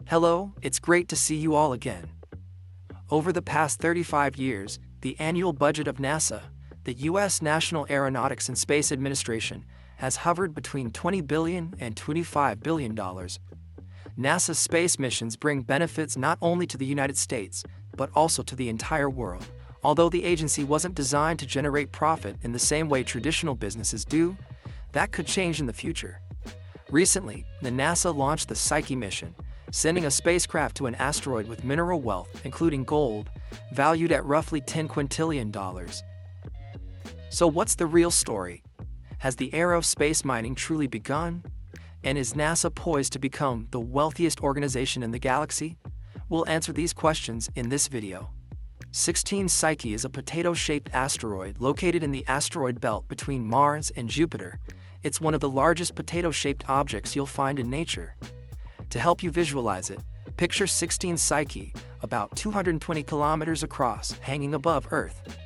Hello, it's great to see you all again. Over the past 35 years, the annual budget of NASA, the U.S. National Aeronautics and Space Administration, has hovered between $20 billion and $25 billion. NASA's space missions bring benefits not only to the United States, but also to the entire world. Although the agency wasn't designed to generate profit in the same way traditional businesses do, that could change in the future. Recently, the NASA launched the Psyche mission, sending a spacecraft to an asteroid with mineral wealth, including gold, valued at roughly $10 quintillion. So what's the real story? Has the era of space mining truly begun? And is NASA poised to become the wealthiest organization in the galaxy? We'll answer these questions in this video. 16 Psyche is a potato-shaped asteroid located in the asteroid belt between Mars and Jupiter. It's one of the largest potato-shaped objects you'll find in nature. To help you visualize it, picture 16 Psyche, about 220 kilometers across, hanging above Earth.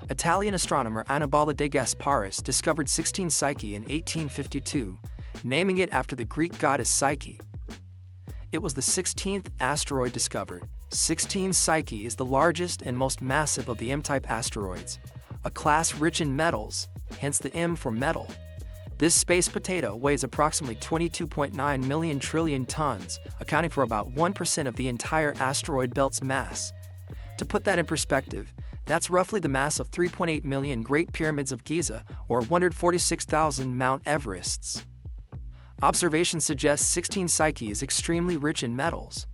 Italian astronomer Annibale de Gasparis discovered 16 Psyche in 1852, naming it after the Greek goddess Psyche. It was the 16th asteroid discovered. 16 Psyche is the largest and most massive of the M-type asteroids, a class rich in metals, hence the M for metal. This space potato weighs approximately 22.9 million trillion tons, accounting for about 1% of the entire asteroid belt's mass. To put that in perspective, that's roughly the mass of 3.8 million Great Pyramids of Giza or 146,000 Mount Everests. Observations suggest 16 Psyche is extremely rich in metals.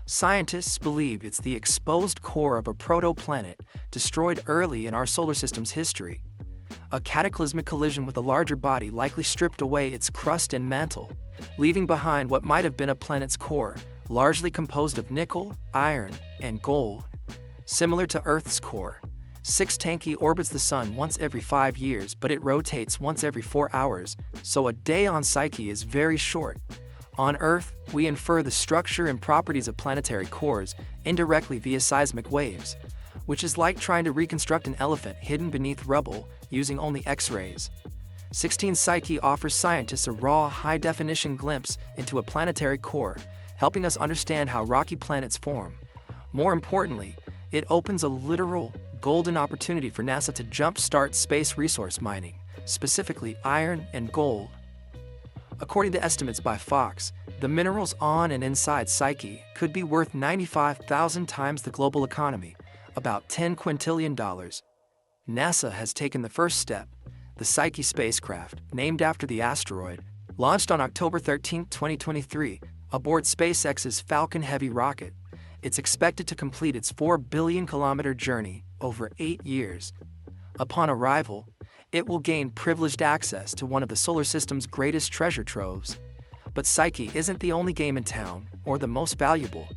Scientists believe it's the exposed core of a protoplanet destroyed early in our solar system's history. A cataclysmic collision with a larger body likely stripped away its crust and mantle, leaving behind what might have been a planet's core, largely composed of nickel, iron, and gold. Similar to Earth's core, 16 Psyche orbits the Sun once every 5 years, but it rotates once every 4 hours, so a day on Psyche is very short. On Earth, we infer the structure and properties of planetary cores indirectly via seismic waves, which is like trying to reconstruct an elephant hidden beneath rubble using only X-rays. 16 Psyche offers scientists a raw, high-definition glimpse into a planetary core, helping us understand how rocky planets form. More importantly, it opens a literal, golden opportunity for NASA to jump-start space resource mining, specifically iron and gold. According to estimates by Fox, the minerals on and inside Psyche could be worth 95,000 times the global economy, about $10 quintillion. NASA has taken the first step. The Psyche spacecraft, named after the asteroid, launched on October 13, 2023, aboard SpaceX's Falcon Heavy rocket. It's expected to complete its 4 billion-kilometer journey over 8 years. Upon arrival, it will gain privileged access to one of the solar system's greatest treasure troves. But Psyche isn't the only game in town, or the most valuable.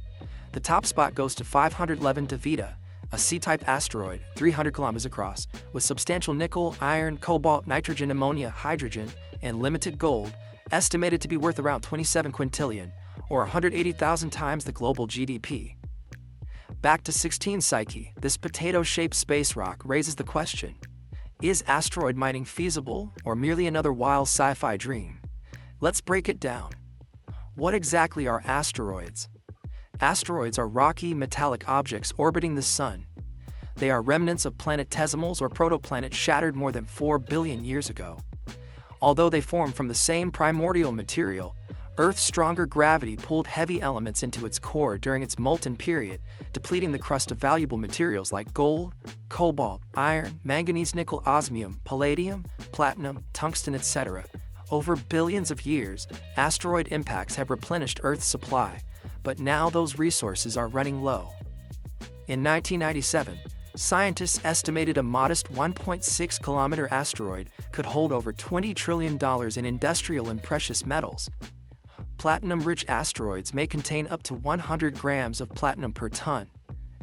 The top spot goes to 511 Davida, a C-type asteroid 300 kilometers across, with substantial nickel, iron, cobalt, nitrogen, ammonia, hydrogen, and limited gold, estimated to be worth around 27 quintillion, or 180,000 times the global GDP. Back to 16 Psyche, this potato-shaped space rock raises the question: is asteroid mining feasible or merely another wild sci-fi dream? Let's break it down. What exactly are asteroids? Asteroids are rocky, metallic objects orbiting the Sun. They are remnants of planetesimals or protoplanets shattered more than 4 billion years ago. Although they form from the same primordial material, Earth's stronger gravity pulled heavy elements into its core during its molten period, depleting the crust of valuable materials like gold, cobalt, iron, manganese, nickel, osmium, palladium, platinum, tungsten, etc. Over billions of years, asteroid impacts have replenished Earth's supply, but now those resources are running low. In 1997, scientists estimated a modest 1.6-kilometer asteroid could hold over $20 trillion in industrial and precious metals. Platinum-rich asteroids may contain up to 100 grams of platinum per ton,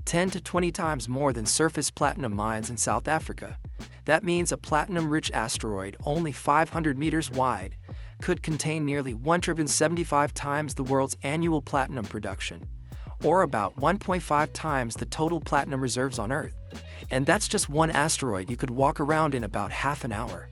10 to 20 times more than surface platinum mines in South Africa. That means a platinum-rich asteroid only 500 meters wide could contain nearly 1,075 times the world's annual platinum production, or about 1.5 times the total platinum reserves on Earth. And that's just one asteroid you could walk around in about half an hour.